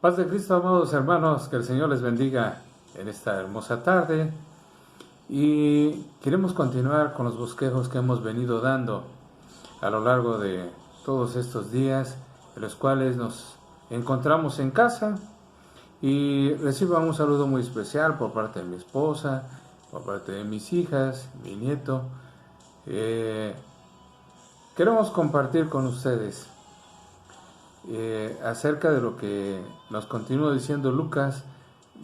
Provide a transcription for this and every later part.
Paz de Cristo, amados hermanos, que el Señor les bendiga en esta hermosa tarde. Y queremos continuar con los bosquejos que hemos venido dando a lo largo de todos estos días, en los cuales nos encontramos en casa. Y recibo un saludo muy especial por parte de mi esposa, por parte de mis hijas, mi nieto. Queremos compartir con ustedes acerca de lo que nos continúa diciendo Lucas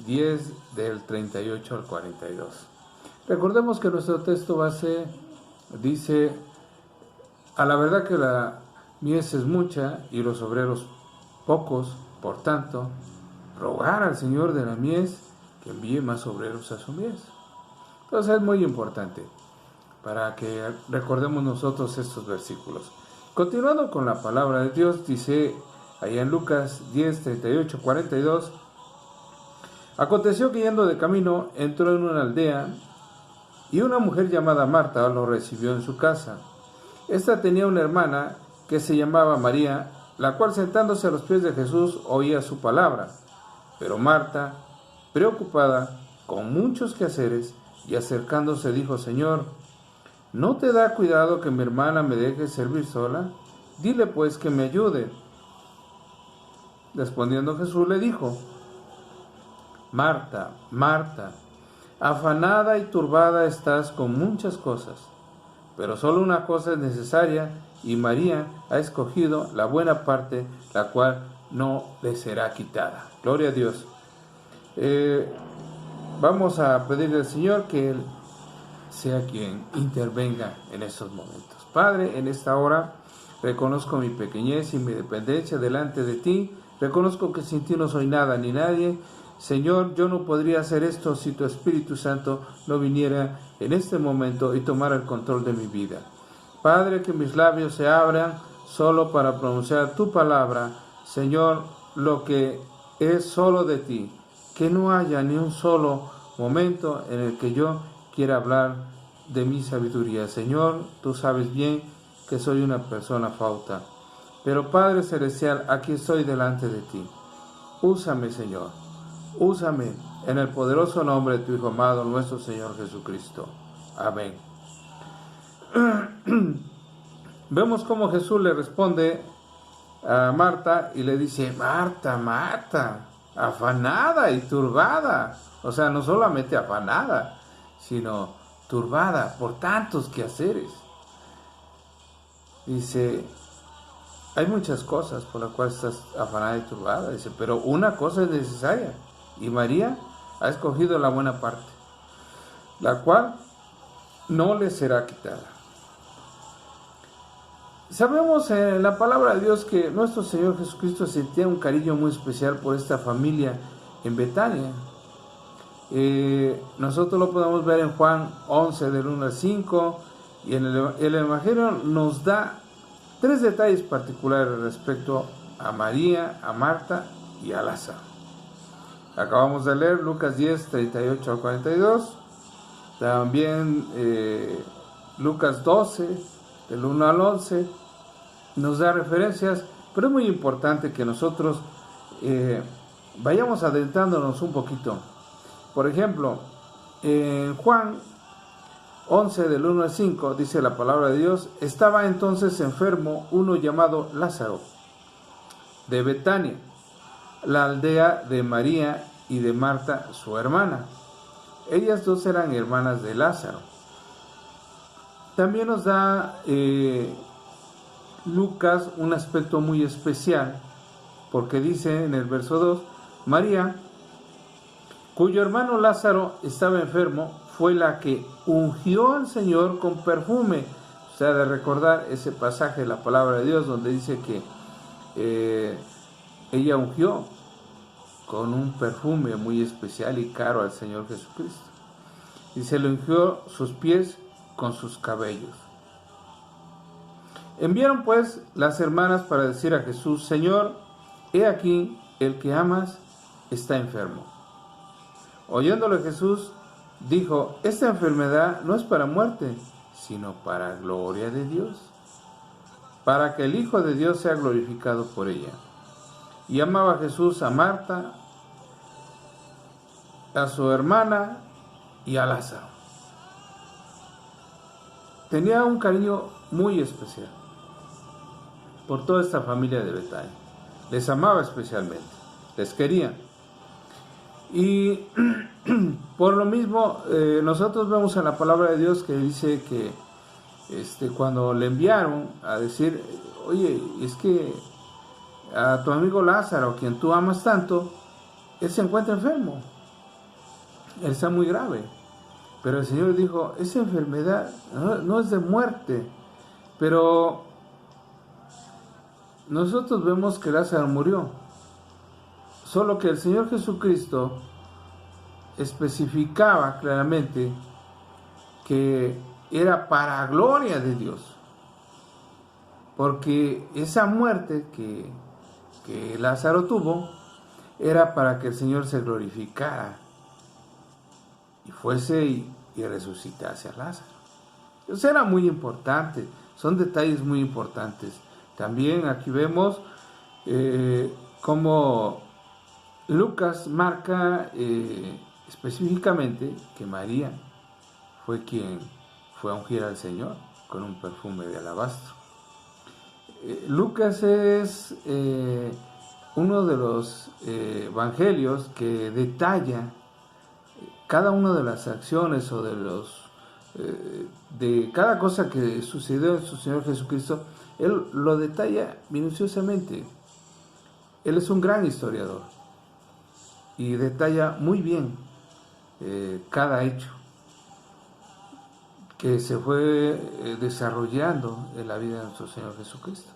10 del 38 al 42. Recordemos que nuestro texto base dice: a la verdad que la mies es mucha y los obreros pocos, por tanto, rogar al Señor de la mies que envíe más obreros a su mies. Entonces es muy importante para que recordemos nosotros estos versículos. Continuando con la palabra de Dios, dice allá en Lucas 10, 38, 42: aconteció que yendo de camino entró en una aldea y una mujer llamada Marta lo recibió en su casa. Esta tenía una hermana que se llamaba María, la cual sentándose a los pies de Jesús oía su palabra. Pero Marta, preocupada con muchos quehaceres y acercándose, dijo: Señor, ¿no te da cuidado que mi hermana me deje servir sola? Dile pues que me ayude. Respondiendo Jesús le dijo: Marta, Marta, afanada y turbada estás con muchas cosas, pero solo una cosa es necesaria, y María ha escogido la buena parte, la cual no le será quitada. Gloria a Dios. Vamos a pedirle al Señor que Él sea quien intervenga en estos momentos. Padre, en esta hora reconozco mi pequeñez y mi dependencia delante de ti. Reconozco que sin ti no soy nada ni nadie. Señor, yo no podría hacer esto si tu Espíritu Santo no viniera en este momento y tomara el control de mi vida. Padre, que mis labios se abran solo para pronunciar tu palabra. Señor, lo que es solo de ti. Que no haya ni un solo momento en el que yo quiera hablar de mi sabiduría. Señor, tú sabes bien que soy una persona falta. Pero Padre Celestial, aquí estoy delante de ti. Úsame, Señor. Úsame en el poderoso nombre de tu Hijo amado, nuestro Señor Jesucristo. Amén. Vemos cómo Jesús le responde a Marta y le dice: Marta, Marta, afanada y turbada. O sea, no solamente afanada, sino turbada por tantos quehaceres. Dice: hay muchas cosas por las cuales estás afanada y turbada. Dice, pero una cosa es necesaria. Y María ha escogido la buena parte, la cual no le será quitada. Sabemos en la palabra de Dios que nuestro Señor Jesucristo sentía un cariño muy especial por esta familia en Betania. Nosotros lo podemos ver en Juan 11 del 1 al 5, y en el Evangelio nos da 3 detalles particulares respecto a María, a Marta y a Lázaro. Acabamos de leer Lucas 10, 38 al 42. También Lucas 12, del 1 al 11, nos da referencias, pero es muy importante que nosotros vayamos adentrándonos un poquito. Por ejemplo, en Juan 11, del 1 al 5, dice la palabra de Dios: estaba entonces enfermo uno llamado Lázaro, de Betania, la aldea de María y de Marta, su hermana. Ellas dos eran hermanas de Lázaro. También nos da Lucas un aspecto muy especial, porque dice en el verso 2: María, cuyo hermano Lázaro estaba enfermo, fue la que ungió al Señor con perfume. O sea, de recordar ese pasaje de la palabra de Dios donde dice que ella ungió con un perfume muy especial y caro al Señor Jesucristo. Y se le ungió sus pies con sus cabellos. Enviaron pues las hermanas para decir a Jesús: Señor, he aquí, el que amas está enfermo. Oyéndole Jesús, dijo: esta enfermedad no es para muerte, sino para gloria de Dios, para que el Hijo de Dios sea glorificado por ella. Y amaba a Jesús, a Marta, a su hermana y a Lázaro. Tenía un cariño muy especial por toda esta familia de Betania. Les amaba especialmente, les quería. Y por lo mismo, nosotros vemos en la palabra de Dios que dice que cuando le enviaron a decir, oye, es que a tu amigo Lázaro, quien tú amas tanto, él se encuentra enfermo, él está muy grave. Pero el Señor dijo, esa enfermedad no es de muerte, pero nosotros vemos que Lázaro murió, solo que el Señor Jesucristo especificaba claramente que era para gloria de Dios, porque esa muerte que Lázaro tuvo era para que el Señor se glorificara y fuese y resucitase a Lázaro. Eso era muy importante, son detalles muy importantes. También aquí vemos cómo Lucas marca específicamente que María fue quien fue a ungir al Señor con un perfume de alabastro. Lucas es uno de los evangelios que detalla cada una de las acciones o de cada cosa que sucedió en su Señor Jesucristo. Él lo detalla minuciosamente. Él es un gran historiador y detalla muy bien cada hecho que se fue desarrollando en la vida de nuestro Señor Jesucristo.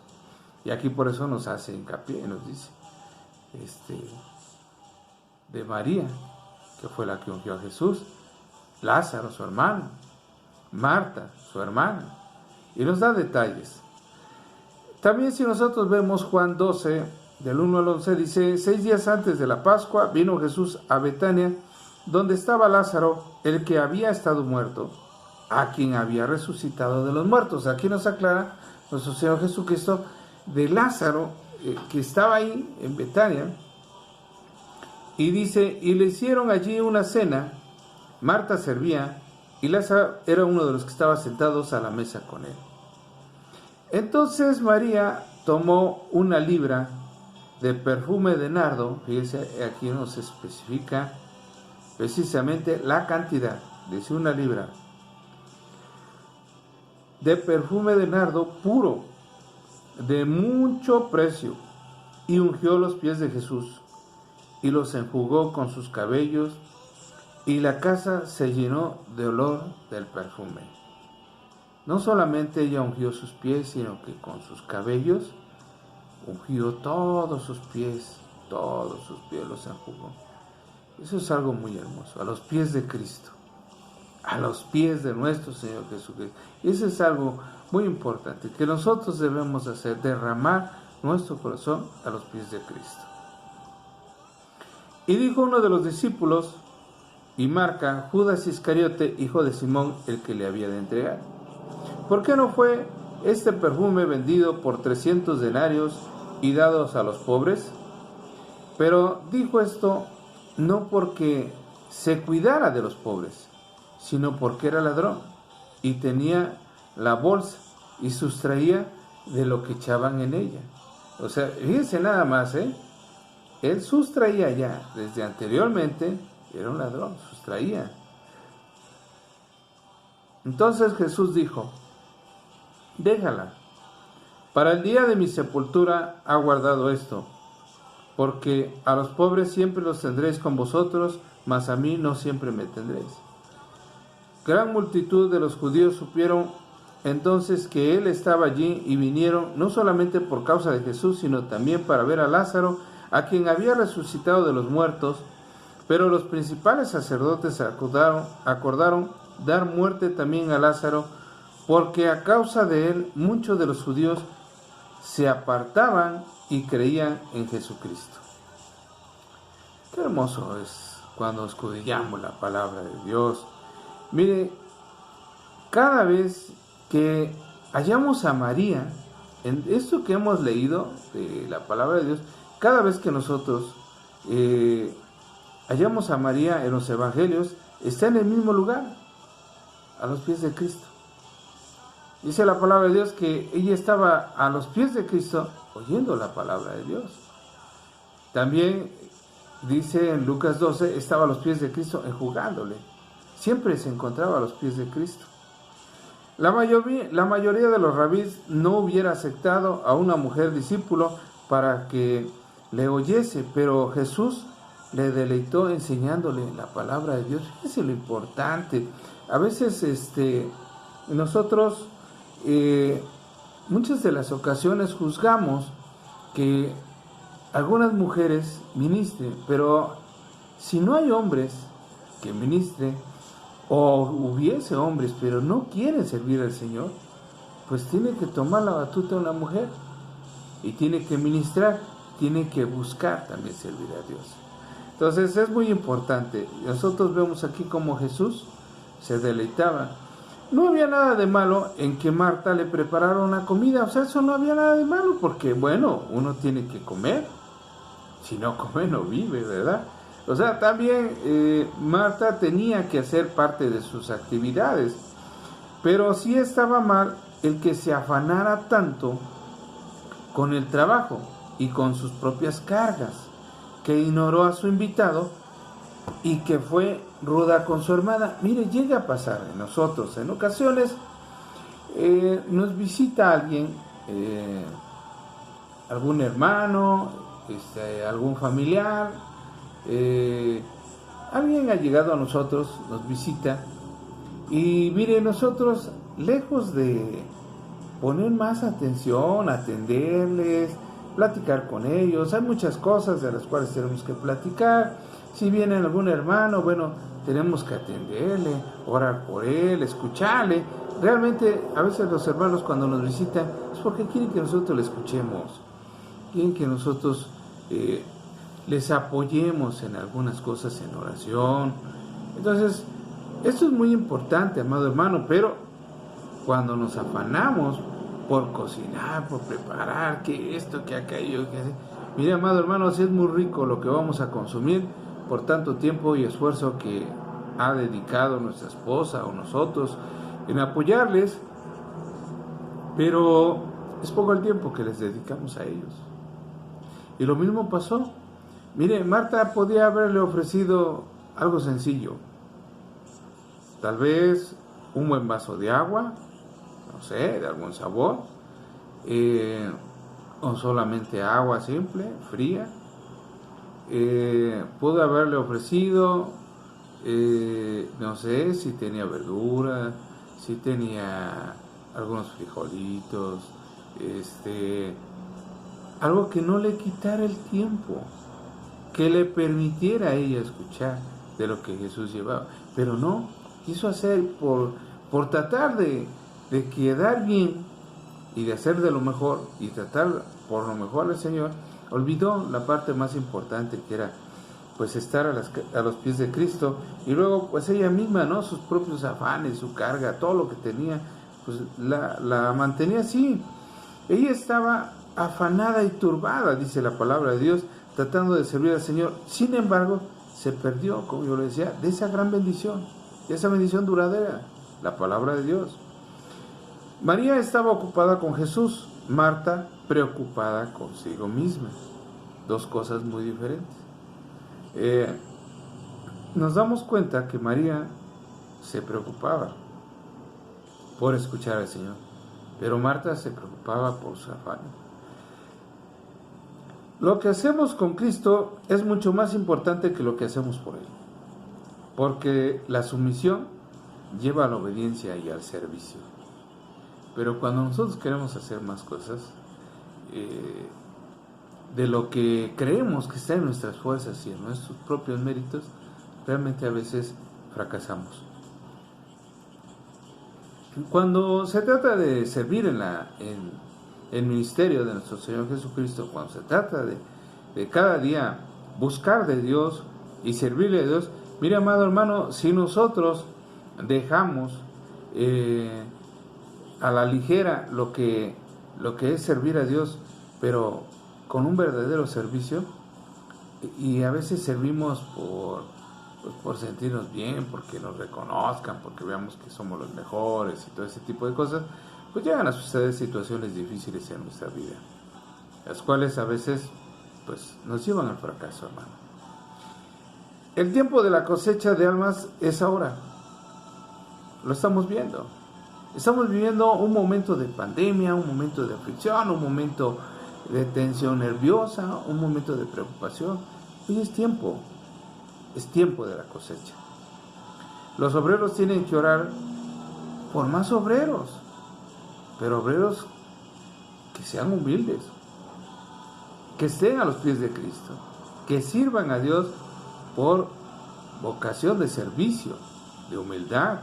Y aquí por eso nos hace hincapié, nos dice de María, que fue la que ungió a Jesús, Lázaro, su hermano, Marta, su hermana, y nos da detalles. También si nosotros vemos Juan 12, del 1 al 11, dice, 6 días antes de la Pascua vino Jesús a Betania, donde estaba Lázaro, el que había estado muerto, a quien había resucitado de los muertos. Aquí nos aclara nuestro Señor Jesucristo de Lázaro, que estaba ahí en Betania, y dice, y le hicieron allí una cena, Marta servía, y Lázaro era uno de los que estaban sentados a la mesa con él. Entonces María tomó una libra de perfume de nardo, fíjense, aquí nos especifica precisamente la cantidad, dice una libra, de perfume de nardo puro, de mucho precio, y ungió los pies de Jesús, y los enjugó con sus cabellos, y la casa se llenó de olor del perfume. No solamente ella ungió sus pies, sino que con sus cabellos ungió todos sus pies los enjugó. Eso es algo muy hermoso, a los pies de Cristo, a los pies de nuestro Señor Jesucristo. Y eso es algo muy importante, que nosotros debemos hacer, derramar nuestro corazón a los pies de Cristo. Y dijo uno de los discípulos, y marca, Judas Iscariote, hijo de Simón, el que le había de entregar, ¿por qué no fue este perfume vendido por 300 denarios y dados a los pobres? Pero dijo esto no porque se cuidara de los pobres, sino porque era ladrón y tenía la bolsa y sustraía de lo que echaban en ella. O sea, fíjense nada más, él sustraía ya, desde anteriormente, era un ladrón, sustraía. Entonces Jesús dijo, déjala, para el día de mi sepultura ha guardado esto, porque a los pobres siempre los tendréis con vosotros, mas a mí no siempre me tendréis. Gran multitud de los judíos supieron entonces que él estaba allí y vinieron no solamente por causa de Jesús, sino también para ver a Lázaro, a quien había resucitado de los muertos. Pero los principales sacerdotes acordaron dar muerte también a Lázaro, porque a causa de él muchos de los judíos se apartaban y creían en Jesucristo. Qué hermoso es cuando escudriñamos la palabra de Dios. Mire, cada vez que hallamos a María, en esto que hemos leído de la palabra de Dios, cada vez que nosotros hallamos a María en los evangelios, está en el mismo lugar, a los pies de Cristo. Dice la palabra de Dios que ella estaba a los pies de Cristo oyendo la palabra de Dios. También dice en Lucas 12, estaba a los pies de Cristo enjugándole. Siempre se encontraba a los pies de Cristo. La mayoría de los rabís no hubiera aceptado a una mujer discípulo para que le oyese, pero Jesús le deleitó enseñándole la palabra de Dios. Fíjense lo importante. A veces nosotros muchas de las ocasiones juzgamos que algunas mujeres ministren, pero si no hay hombres que ministren, o hubiese hombres pero no quieren servir al Señor, pues tiene que tomar la batuta una mujer y tiene que ministrar, tiene que buscar también servir a Dios. Entonces es muy importante. Nosotros vemos aquí cómo Jesús se deleitaba. No había nada de malo en que Marta le preparara una comida, o sea, eso no había nada de malo, porque bueno, uno tiene que comer, si no come no vive, ¿verdad? O sea, también Marta tenía que hacer parte de sus actividades, pero sí estaba mal el que se afanara tanto con el trabajo y con sus propias cargas, que ignoró a su invitado y que fue ruda con su hermana. Mire, llega a pasar en nosotros, en ocasiones nos visita alguien, algún hermano, algún familiar, alguien ha llegado a nosotros, nos visita, y mire, nosotros, lejos de poner más atención, atenderles, platicar con ellos, hay muchas cosas de las cuales tenemos que platicar. Si viene algún hermano, bueno, tenemos que atenderle, orar por él, escucharle. Realmente, a veces los hermanos cuando nos visitan es porque quieren que nosotros le escuchemos, quieren que nosotros les apoyemos en algunas cosas en oración. Entonces, esto es muy importante, amado hermano, pero cuando nos afanamos por cocinar, por preparar, que esto, que aquello, que así, mire, amado hermano, así es muy rico lo que vamos a consumir por tanto tiempo y esfuerzo que ha dedicado nuestra esposa o nosotros en apoyarles, pero es poco el tiempo que les dedicamos a ellos. Y lo mismo pasó. Mire, Marta podía haberle ofrecido algo sencillo, tal vez un buen vaso de agua, no sé, de algún sabor, o solamente agua simple, fría. Pudo haberle ofrecido, no sé, si tenía verdura, si tenía algunos frijolitos, algo que no le quitara el tiempo, que le permitiera a ella escuchar de lo que Jesús llevaba. Pero no, quiso hacer por tratar de quedar bien y de hacer de lo mejor y tratar por lo mejor al Señor, olvidó la parte más importante, que era pues estar a los pies de Cristo, y luego pues ella misma, ¿no? Sus propios afanes, su carga, todo lo que tenía, pues la mantenía así. Ella estaba afanada y turbada, dice la palabra de Dios, tratando de servir al Señor. Sin embargo, se perdió, como yo le decía, de esa gran bendición, de esa bendición duradera, la palabra de Dios. María estaba ocupada con Jesús, Marta preocupada consigo misma. Dos cosas muy diferentes. Nos damos cuenta que María se preocupaba por escuchar al Señor, pero Marta se preocupaba por su afán. Lo que hacemos con Cristo es mucho más importante que lo que hacemos por Él, porque la sumisión lleva a la obediencia y al servicio. Pero cuando nosotros queremos hacer más cosas, de lo que creemos que está en nuestras fuerzas y en nuestros propios méritos, realmente a veces fracasamos. Cuando se trata de servir en el ministerio de nuestro Señor Jesucristo, cuando se trata de cada día buscar de Dios y servirle a Dios, mire, amado hermano, si nosotros dejamos a la ligera lo que es servir a Dios, pero con un verdadero servicio, y a veces servimos por sentirnos bien, porque nos reconozcan, porque veamos que somos los mejores y todo ese tipo de cosas, pues llegan a suceder situaciones difíciles en nuestra vida, las cuales a veces pues nos llevan al fracaso, hermano. El tiempo de la cosecha de almas es ahora. Lo estamos viendo. Estamos viviendo un momento de pandemia, un momento de aflicción, un momento de tensión nerviosa, un momento de preocupación. Hoy es tiempo de la cosecha. Los obreros tienen que orar por más obreros, pero obreros que sean humildes, que estén a los pies de Cristo, que sirvan a Dios por vocación de servicio, de humildad,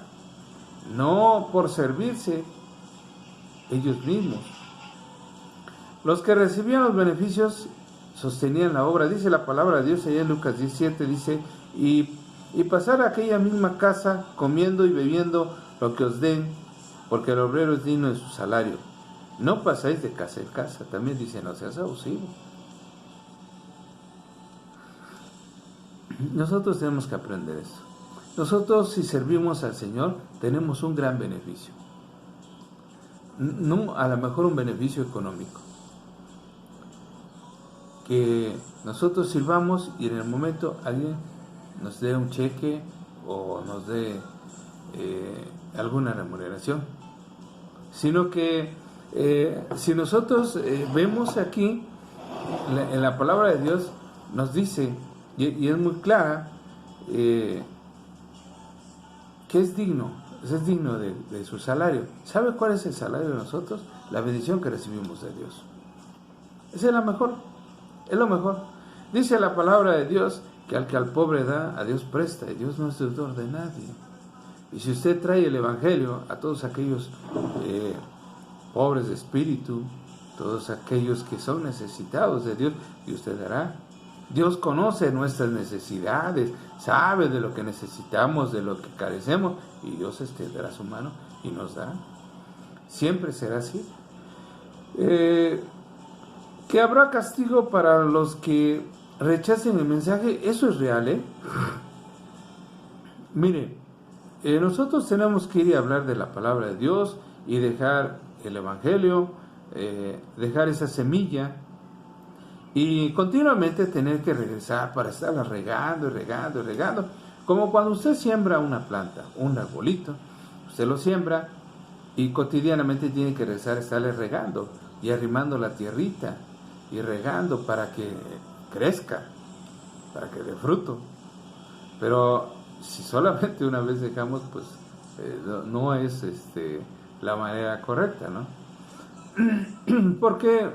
no por servirse ellos mismos. Los que recibían los beneficios sostenían la obra. Dice la palabra de Dios allá en Lucas 17, dice, y pasar a aquella misma casa comiendo y bebiendo lo que os den, porque el obrero es digno de su salario. No pasáis de casa en casa. También dice, no seas abusivo. Nosotros tenemos que aprender eso. Nosotros, si servimos al Señor, tenemos un gran beneficio. No a lo mejor un beneficio económico. Que nosotros sirvamos y en el momento alguien nos dé un cheque o nos dé alguna remuneración. Sino que si nosotros vemos aquí, en la palabra de Dios nos dice, y es muy clara, que es digno de su salario. ¿Sabe cuál es el salario de nosotros? La bendición que recibimos de Dios. Esa es la mejor, es lo mejor. Dice la palabra de Dios que al pobre da, a Dios presta, y Dios no es deudor de nadie. Y si usted trae el Evangelio a todos aquellos pobres de espíritu, todos aquellos que son necesitados de Dios, y usted dará. Dios conoce nuestras necesidades, sabe de lo que necesitamos, de lo que carecemos, y Dios extenderá su mano y nos dará. Siempre será así. Que habrá castigo para los que rechacen el mensaje, eso es real, Mire, nosotros tenemos que ir y hablar de la palabra de Dios y dejar el Evangelio, dejar esa semilla, y continuamente tener que regresar para estarla regando y regando y regando. Como cuando usted siembra una planta, un arbolito, usted lo siembra y cotidianamente tiene que regresar a estarle regando y arrimando la tierrita y regando para que crezca, para que dé fruto. Pero si solamente una vez dejamos, pues no es la manera correcta, ¿no? Porque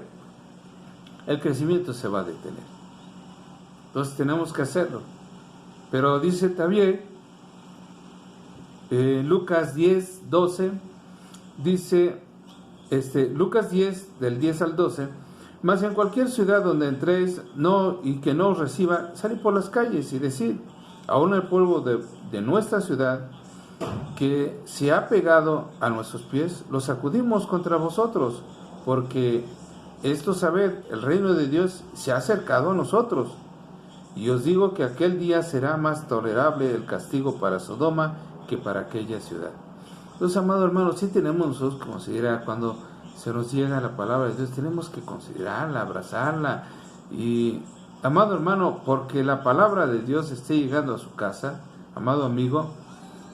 el crecimiento se va a detener. Entonces tenemos que hacerlo. Pero dice también, Lucas 10, 12, dice, Lucas 10, del 10 al 12, mas en cualquier ciudad donde entréis y que no os reciba, salid por las calles y decid, aún el pueblo de nuestra ciudad, que se ha pegado a nuestros pies, los sacudimos contra vosotros, porque esto sabed, el reino de Dios se ha acercado a nosotros. Y os digo que aquel día será más tolerable el castigo para Sodoma que para aquella ciudad. Entonces, amados hermanos, sí tenemos nosotros que considerar cuando se nos llega la palabra de Dios, tenemos que considerarla, abrazarla. Y, amado hermano, porque la palabra de Dios esté llegando a su casa, amado amigo,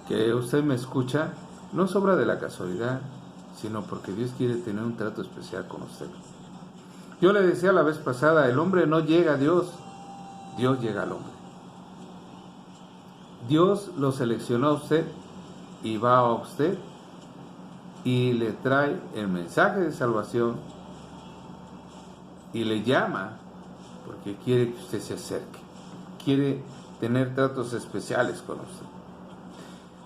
que usted me escucha, no es obra de la casualidad, sino porque Dios quiere tener un trato especial con usted. Yo le decía la vez pasada, el hombre no llega a Dios, Dios llega al hombre. Dios lo seleccionó a usted y va a usted y le trae el mensaje de salvación y le llama porque quiere que usted se acerque, quiere tener tratos especiales con usted.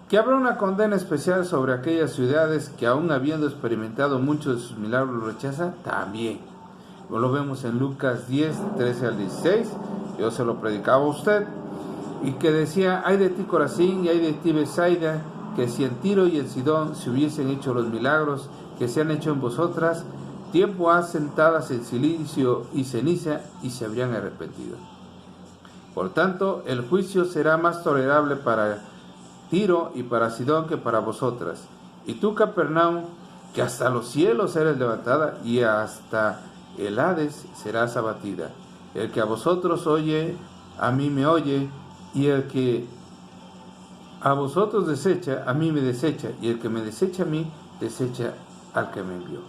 Que habrá una condena especial sobre aquellas ciudades que aún habiendo experimentado muchos de sus milagros lo rechazan, también. Lo vemos en Lucas 10, 13 al 16, yo se lo predicaba a usted, y que decía, ay de ti Corazín y ay de ti Betsaida, que si en Tiro y en Sidón se hubiesen hecho los milagros que se han hecho en vosotras, tiempo ha sentadas en silicio y ceniza, y se habrían arrepentido. Por tanto, el juicio será más tolerable para Tiro y para Sidón que para vosotras. Y tú, Capernaum, que hasta los cielos eres levantada, y hasta el Hades serás abatida. El que a vosotros oye, a mí me oye, y el que a vosotros desecha, a mí me desecha, y el que me desecha a mí, desecha al que me envió.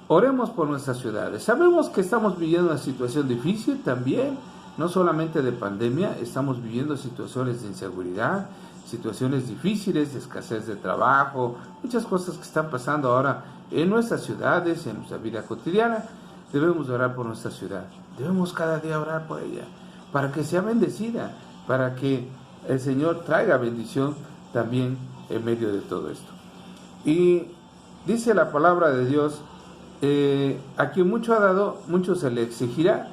Oremos por nuestras ciudades. Sabemos que estamos viviendo una situación difícil también, no solamente de pandemia, estamos viviendo situaciones de inseguridad, situaciones difíciles, de escasez de trabajo, muchas cosas que están pasando ahora en nuestras ciudades, en nuestra vida cotidiana. Debemos orar por nuestra ciudad, debemos cada día orar por ella, para que sea bendecida, para que el Señor traiga bendición también en medio de todo esto. Y dice la palabra de Dios, a quien mucho ha dado, mucho se le exigirá.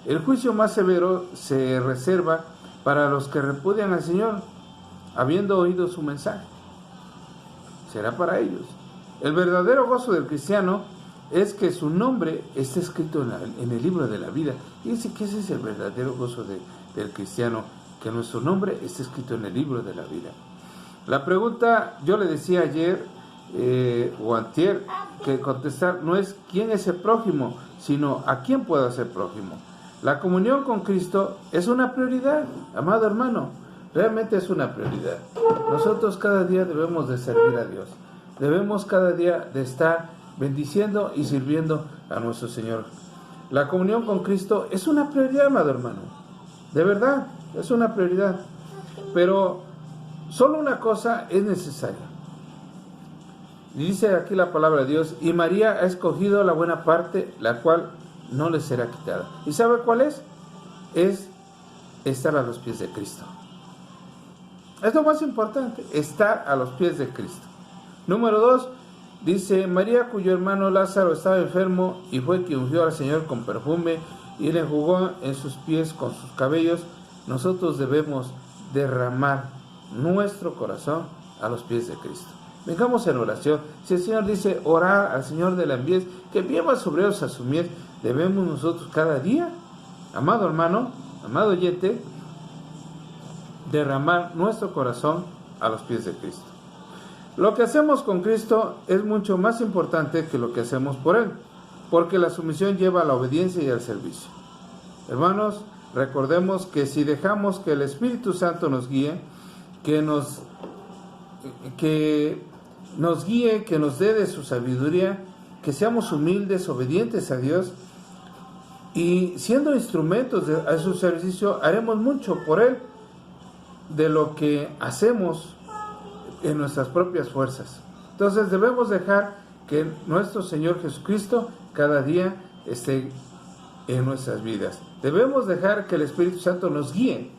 El juicio más severo se reserva para los que repudian al Señor, habiendo oído su mensaje. Será para ellos. El verdadero gozo del cristiano es que su nombre esté escrito en el libro de la vida. Y dice que ese es el verdadero gozo del cristiano, que nuestro nombre esté escrito en el libro de la vida. La pregunta, yo le decía ayer o antier, que contestar no es quién es el prójimo, sino a quién puedo hacer prójimo. La comunión con Cristo es una prioridad, amado hermano, realmente es una prioridad. Nosotros cada día debemos de servir a Dios, debemos cada día de estar bendiciendo y sirviendo a nuestro Señor. La comunión con Cristo es una prioridad, amado hermano, de verdad, es una prioridad, pero solo una cosa es necesaria. Dice aquí la palabra de Dios, y María ha escogido la buena parte, la cual no le será quitada. ¿Y sabe cuál es? Es estar a los pies de Cristo. Es lo más importante, estar a los pies de Cristo. Número 2, dice, María, cuyo hermano Lázaro estaba enfermo, y fue quien ungió al Señor con perfume, y le enjugó en sus pies con sus cabellos. Nosotros debemos derramar nuestro corazón a los pies de Cristo. Vengamos en oración. Si el Señor dice orar al Señor de la mies, que envíe más obreros a su mies, debemos nosotros cada día, amado hermano, amado oyente, derramar nuestro corazón a los pies de Cristo. Lo que hacemos con Cristo es mucho más importante que lo que hacemos por Él, porque la sumisión lleva a la obediencia y al servicio. Hermanos, recordemos que si dejamos que el Espíritu Santo nos guíe, que nos guíe, que nos dé de su sabiduría, que seamos humildes, obedientes a Dios, y siendo instrumentos a su servicio, haremos mucho por Él de lo que hacemos en nuestras propias fuerzas. Entonces debemos dejar que nuestro Señor Jesucristo cada día esté en nuestras vidas. Debemos dejar que el Espíritu Santo nos guíe